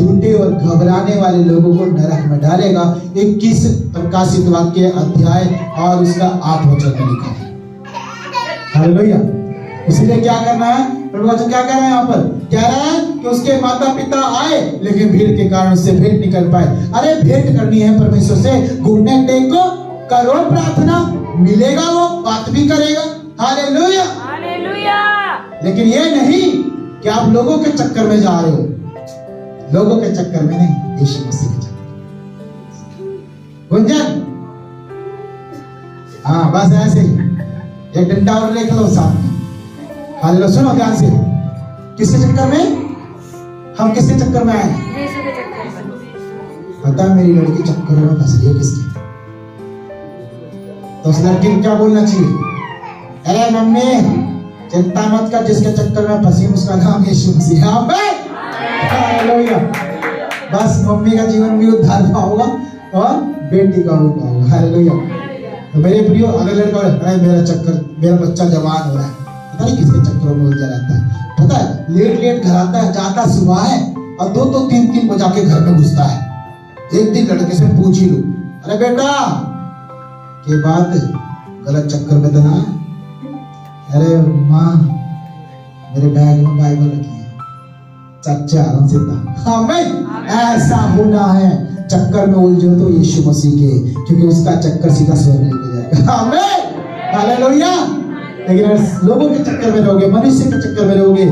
झूठे और घबराने वाले लोगों को नरक में डालेगा। 21 प्रकाशित वाक्य अध्याय और उसका 8 वचन में लिखा है। हालेलुया। इसलिए क्या करना है, प्रभु वचन क्या कह रहा है यहाँ पर, कह रहा है कि उसके माता पिता आए लेकिन भीड़ के कारण उससे भेंट निकल पाए। अरे भेंट करनी है परमेश्वर से, घुटने टेको, करो प्रार्थना, मिलेगा, वो बात भी करेगा। Hallelujah hallelujah. लेकिन ये नहीं कि आप लोगों के चक्कर में जा रहे हो, लोगों के चक्कर में नहीं, यीशु मसीह के चक्कर। गुंजन, हाँ बस ऐसे एक डंडा और लेख लो साथ में। हालेलुया। सुनो ध्यान से, किसके चक्कर में, हम किसके चक्कर में आए, पता है मेरी लड़की चक्कर में फंस रही है किसके, तो उस लड़की को क्या बोलना चाहिए, अरे मम्मी चिंता मत कर, जिसके चक्कर में फंसी उसका नाम यीशु मसीह। आमीन हालेलुया। बस मम्मी का जीवन भी उद्धार पाऊंगा और बेटी का भी पाऊंगा। हालेलुया। तो मेरे प्रियो, अगर लड़का अरे मेरा बच्चा जवान हो रहा है, पता नहीं किसके चक्करों में उलझा रहता है, पता है लेट घर आता है, जाता सुबह है और 2-3 बजे जाके घर में घुसता है। एक दिन लड़के से पूछ ही लो, अरे बेटा के बात गलत चक्कर में तो ना, अरे माँ मेरे बैग में बाइबल रखी है, चच्चा आराम से था। हमें ऐसा होना है, चक्कर में उलझो तो यीशु मसीह के, क्योंकि उसका चक्कर सीधा स्वर्ग लेके जाएगा। हमें हालेलुया। लेकिन अगर लोगों के चक्कर में रहोगे, मनुष्य के चक्कर में रहोगे,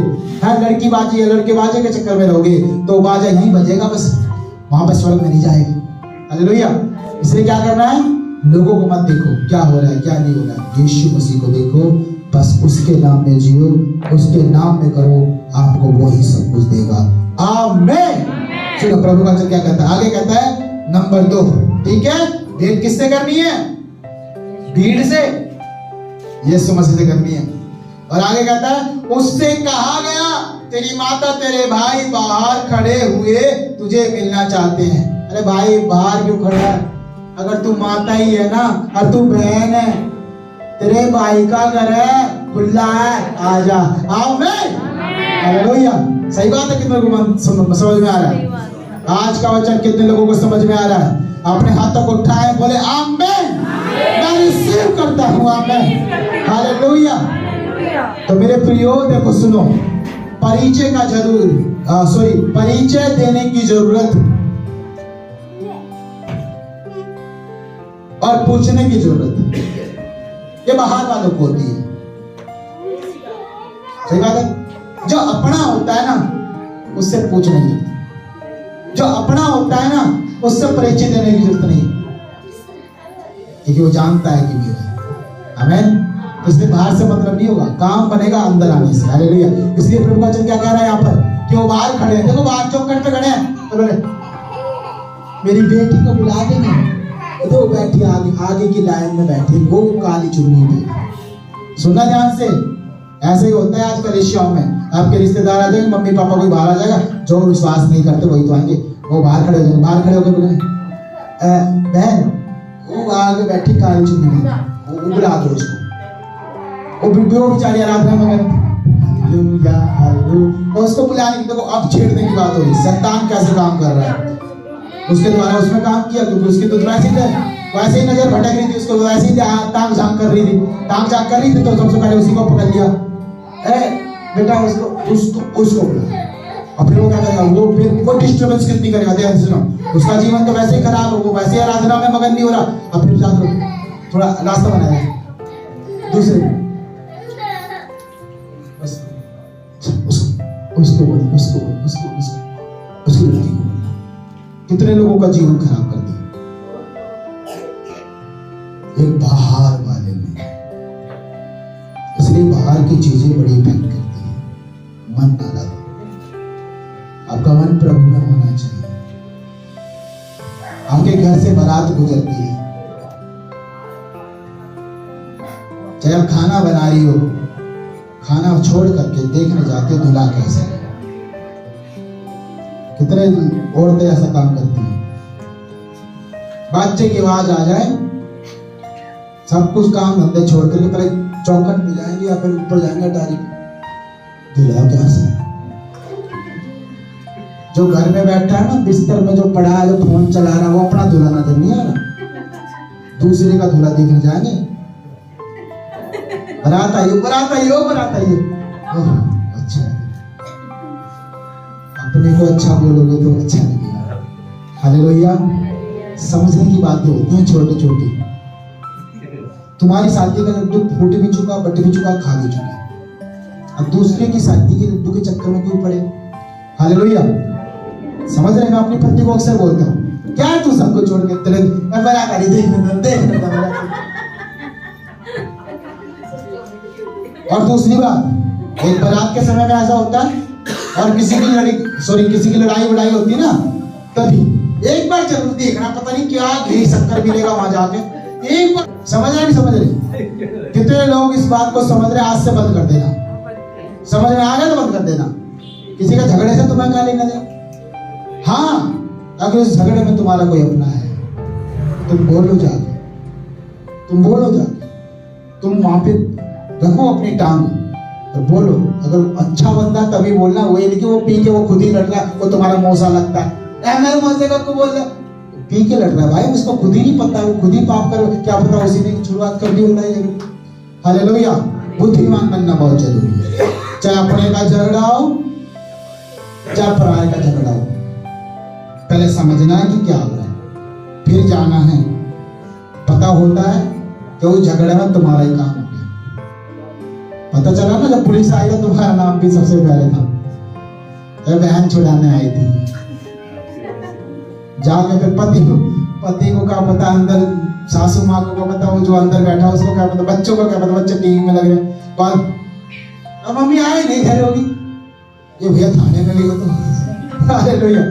हर लड़की बाजी है लड़के बाजे के चक्कर में रहोगे, तो बाजा यहीं बजेगा, बस वहां पर स्वर्ग में नहीं जाएगा। हालेलुया। इसलिए क्या करना है, लोगों को मत देखो क्या हो रहा है क्या नहीं हो रहा है, यीशु मसीह को देखो, बस उसके नाम में जियो, उसके नाम में करो, आपको वही सब कुछ देगा। आमीन। सुनो प्रभु का वचन क्या कहता है, आगे कहता है नंबर 2, ठीक है, भेंट किससे करनी है, भीड़ से, यीशु मसीह से करनी है। और आगे कहता है उससे कहा गया तेरी माता तेरे भाई बाहर खड़े हुए तुझे मिलना चाहते हैं। अरे भाई बाहर क्यों खड़ा है, अगर तू माता ही है ना और तू बहन है, तेरे भाई का घर है, खुला है, आजा। आमीन हालेलुया। सही बात है, कितने लोगों को समझ में आ रहा है आज का वचन, कितने लोगों को समझ में आ रहा है, अपने हाथों को उठाए बोले आमीन, मैं रिसीव करता हूँ। आमीन हालेलुया। तो मेरे प्रियो देखो सुनो, परिचय का परिचय देने की जरूरत और पूछने की जरूरत ये बाहर वालों को होती है। सही बात है। जो अपना होता है ना उससे पूछने की, जो अपना होता है ना उससे परिचय देने की जरूरत नहीं, क्योंकि वो जानता है कि मेरा है। आमीन। तो इसलिए बाहर से मतलब नहीं होगा, काम बनेगा अंदर आने से। हालेलुया। इसलिए प्रभु का वचन क्या कह रहा है यहाँ पर कि वो बाहर खड़े हैं, देखो बाहर चौखट पे खड़े हैं, तो बोले मेरी बेटी को बुला देना, तो बैठी आगे की लाइन में बैठी, वो काली चुन्नी पे। सुनना ध्यान से, ऐसे ही होता है आजकल एशिया में, आपके रिश्तेदार आ जाएंगे, मम्मी पापा कोई बाहर आ जाएगा, जो विश्वास नहीं करते वही तो आएंगे, वो बाहर खड़े हो जाएंगे, बाहर खड़े होकर बोले बहन वो आगे बैठी काली चुन्नी में, वो बुला दो उसको, वो बेचारी आराधना में और उसको बुलाने की, देखो अब छेड़ने की बात हो रही, शैतान कैसे काम कर रहा है, उसके द्वारा उसने काम किया, क्योंकि उसकी तो वैसे ही नजर भटक रही थी, उसको वैसे ही टांग झांक कर रही थी, तो सबसे पहले उसी को पकड़ लिया, बेटा उसको बुला, और फिर वो क्या करेगा, वो फिर वो डिस्टर्बेंस कितनी करेगा, ध्यान से सुनो, उसका जीवन तो वैसे ही खराब हो, वो वैसे ही आराधना में मगन नहीं हो रहा, अब फिर जाकर थोड़ा रास्ता बनाया दूसरे, उसको कितने लोगों का जीवन खराब कर दिया एक बाहर वाले ने। इसलिए बाहर की चीजें बड़ी इफेक्ट करती है, मन डाला दो, आपका मन प्रभु में होना चाहिए। आपके घर से बारात गुजरती है, चाहे आप खाना बना रही हो, खाना छोड़ करके देखने जाते हो दूल्हा कैसे है। कितने औरतें ऐसा काम करती हैं, बच्चे की आवाज आ जाए, सब कुछ काम धंधे छोड़ करके पहले चौखट पे जाएंगे या फिर ऊपर जाएंगे डायरेक्ट, दूल्हा कैसा है, जो घर में बैठा है ना बिस्तर में जो पड़ा है, जो फोन चला रहा है, वो अपना दूल्हा नजर नहीं आ रहा, दूसरे का दूल्हा देखने जाएंगे। बारात आई, बारात आई, बारात आई। अच्छा, अपने को अच्छा बोलोगे तो अच्छा लगेगा। हालेलुया। समझने की बातें होती हैं छोटी छोटी। तुम्हारी शादी का लड्डू फूट भी चुका, बट भी चुका, खा भी चुका, अब दूसरे की शादी के लड्डू के चक्कर में क्यों पड़े? हालेलुया। समझ रहे हैं? मैं अपनी पत्नी को अक्सर बोलता हूँ, क्या तू सबको छोड़ के तेरे मैं बड़ा गाड़ी देखने और दूसरी बात, एक बारात के समय में ऐसा होता है और किसी की लड़ाई वड़ाई होती है ना, तभी एक बार जरूर देखना, पता नहीं क्या घी शक्कर मिलेगा वहां जाके, एक बार। समझ रहे नहीं समझ रहे? कितने लोग इस बात को समझ रहे? आज से बंद कर देना। समझ में आ गया तो बंद कर देना। किसी का झगड़े से तुम्हें क्या लेना देना? हाँ, अगर उस झगड़े में तुम्हारा कोई अपना है, तुम बोलो जाके, तुम वहां पे रखो अपनी टांग और बोलो। अगर अच्छा बंदा तभी बोलना, वही नहीं कि वो पी के वो खुद ही लड़ रहा है, वो तुम्हारा मौसा लगता है, मैं मौसे का को बोल रहा, पी के लड़ रहा है भाई, उसको खुद ही नहीं पता, वो खुद ही पाप करो, क्या पता उसी ने शुरुआत कर दी होगी। हालेलुया। बुद्धिमान बनना बहुत जरूरी है। चाहे अपने का झगड़ा हो, चाहे पराये का झगड़ा हो, पहले समझना है कि क्या हो रहा है, फिर जाना है। पता होता है कि उस झगड़े में तुम्हारा ही काम हो गया। पता चला ना, जब पुलिस आई तो तुम्हारा नाम भी सबसे पहले था, बहन छुड़ाने आई थी। जाके फिर पति को क्या पता, अंदर सासू माँ को क्या पता, वो जो अंदर बैठा उसको क्या पता, बच्चों को क्या पता, बच्चे टीवी में लग रहे। अब मम्मी आए नहीं, घर होगी, ये भैया थाने में गई हो तो। हालेलुया।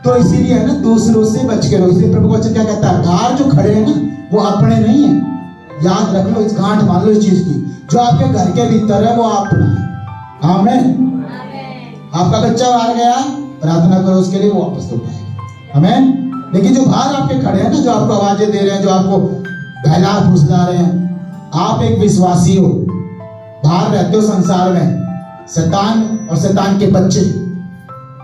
तो इसीलिए है ना, दूसरों से बच के रहो। इसलिए प्रभु का वचन क्या कहता है, बाहर जो खड़े हैं ना वो अपने नहीं है। याद रख लो, इस गांठ मान लो इस चीज की, जो आपके घर के भीतर है वो अपना है। आमीन। आपका बच्चा बाहर गया, प्रार्थना करो उसके लिए, वो वापस तो उठाएगा। आमीन। लेकिन जो बाहर आपके खड़े हैं ना, जो आपको आवाजें दे रहे हैं, जो आपको बहला फुसला रहे हैं, आप एक विश्वासी हो, बाहर रहते हो संसार में, शैतान और शैतान के बच्चे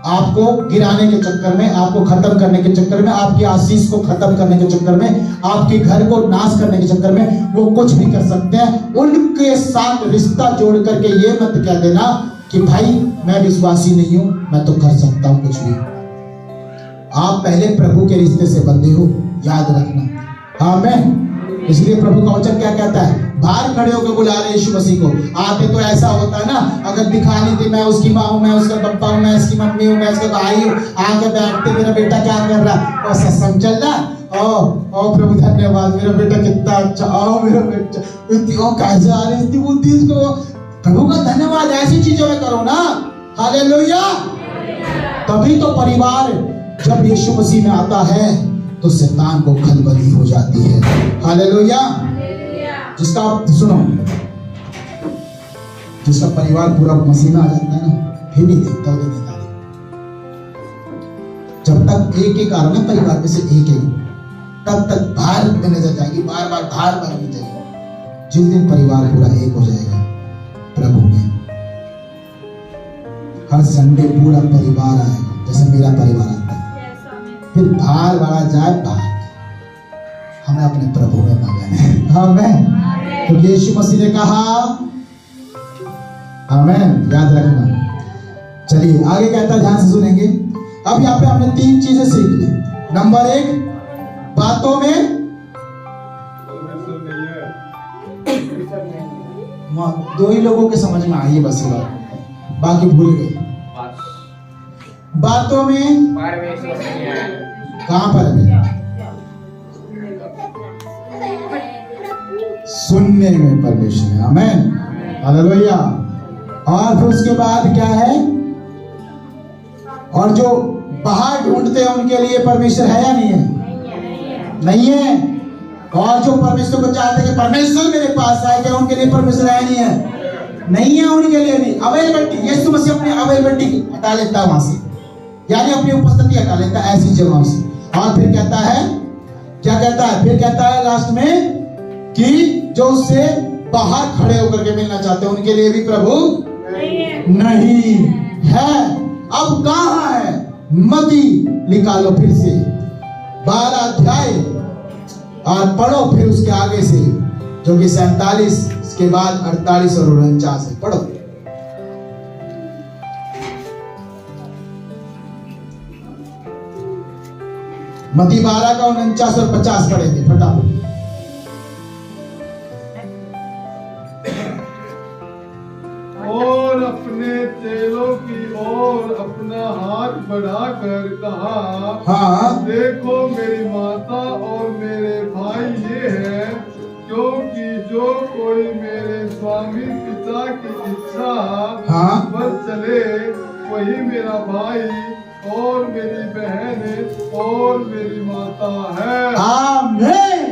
आपको गिराने के चक्कर में, आपको खत्म करने के चक्कर में, आपकी आशीष को खत्म करने के चक्कर में, आपके घर को नाश करने के चक्कर में वो कुछ भी कर सकते हैं। उनके साथ रिश्ता जोड़ करके ये मत कह देना कि भाई मैं विश्वासी नहीं हूं, मैं तो कर सकता हूं कुछ भी। आप पहले प्रभु के रिश्ते से बंधे हो, याद रखना। आमीन। इसलिए प्रभु का वचन क्या कहता है, बाहर खड़े होकर बुला रहे यीशु मसीह को। आते तो ऐसा होता है ना, अगर दिखा नहीं थी मैं उसकी माँ हूँ, मैं उसका पापा हूँ, मैं इसकी मम्मी हूँ, मैं उसका भाई हूँ, आके बैठते मेरा बेटा क्या कर रहा है, और सत्संग चल रहा, ओ प्रभु धन्यवाद, मेरा बेटा कितना अच्छा, ओ मेरा बेटा कैसे आ रही थी बुद्धि इसको। प्रभु का धन्यवाद, ऐसी चीजों में करो ना। हालेलुया। तभी तो परिवार जब यीशु मसीह में आता है तो शैतान को खलबली हो जाती है। हालेलुया। जिसका सुनो, जिसका परिवार पूरा मसीह में आ जाता है ना, फिर नहीं देखता उधर नहीं। जब तक एक एक आ रहा ना परिवार में से एक एक, तब तक बाहर में नजर जाएगी, बार बार में जाएगी। जिस दिन परिवार पूरा एक हो जाएगा प्रभु में, हर संडे पूरा परिवार आएगा, जैसे मेरा परिवार आता है, फिर बाहर वाला जाए बाहर, हमें अपने प्रभु में मगन है। आमीन। तो यीशु मसीह ने कहा, आमीन, याद रखना। चलिए आगे कहता है, ध्यान से सुनेंगे। अब यहाँ पे हमने 3 चीजें सीख ली। नंबर 1, बातों में दो ही लोगों के समझ में आई है बस ये बात, बाकी भूल गए। बातों में कहां पर है? सुनने में परमेश्वर है। आमीन। हालेलुया। और फिर उसके बाद क्या है, और जो बाहर ढूंढते हैं उनके लिए परमेश्वर है या नहीं है? नहीं है। और जो परमेश्वर को चाहते हैं कि परमेश्वर मेरे पास आए, क्या उनके लिए परमेश्वर है नहीं है? नहीं है उनके लिए भी। अवेलेबिलिटी, यीशु मसीह अपनी अवेलेबिलिटी हटा लेता है वहां से, यानी अपनी उपस्थिति हटा लेता है ऐसी जगहों से। और फिर कहता है, क्या कहता है? फिर कहता है लास्ट में कि जो उससे बाहर खड़े होकर के मिलना चाहते हैं उनके लिए भी प्रभु नहीं है। अब कहां है? मती निकालो फिर से 12 अध्याय और पढ़ो फिर उसके आगे से, जो कि 47 के बाद 48 और 49 है। पढ़ो। मती 12 का 49 और 50 पढ़ेंगे फटाफट। और अपने चेलों की ओर अपना हाथ बढ़ाकर कहा, हाँ, देखो मेरी माता और मेरे भाई ये है, क्योंकि जो कोई मेरे स्वामी पिता की इच्छा हाँ, पर चले वही मेरा भाई और मेरी बहन और मेरी माता है। आमीन,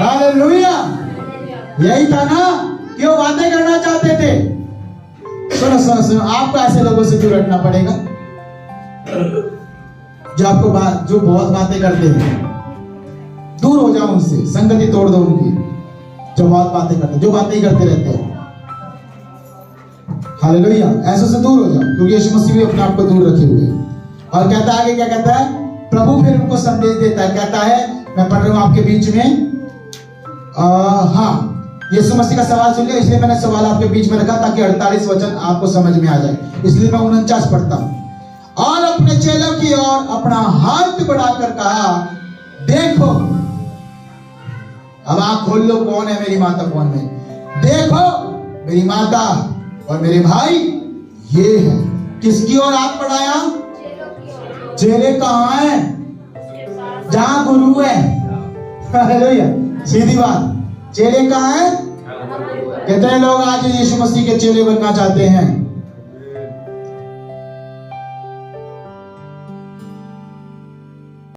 हालेलुया। यही था ना कि वो बातें करना चाहते थे। सुनो सुनो सुनो, आपको ऐसे लोगों से दूर रखना पड़ेगा जो आपको जो बहुत बातें करते हैं। दूर हो जाओ उनसे, संगति तोड़ दो उनकी, जो बहुत बातें करते हैं, जो बातें ही करते रहते हैं। हालेलुया, ऐसे से दूर हो जाओ, क्योंकि यीशु मसीह भी अपने आप को दूर रखे हुए। और कहता है आगे, क्या कहता है प्रभु? फिर उनको संदेश देता है, कहता है, मैं पढ़ रहा हूं आपके बीच में। हाँ, यीशु मसीह का सवाल सुन लिया, इसलिए मैंने सवाल आपके बीच में रखा ताकि 48 वचन आपको समझ में आ जाए, इसलिए मैं 49 पढ़ता हूं। और अपने चेलों की ओर अपना हाथ बढ़ाकर कहा, देखो, अब आंख खोल लो, कौन है मेरी माता, कौन है? देखो मेरी माता और मेरे भाई ये है। किसकी ओर हाथ बढ़ाया? चेले कहाँ है? जहां गुरु है। हालेलुया, सीधी बात। चेले कहाँ है? कितने लोग आज यीशु मसीह के चेले बनना चाहते हैं?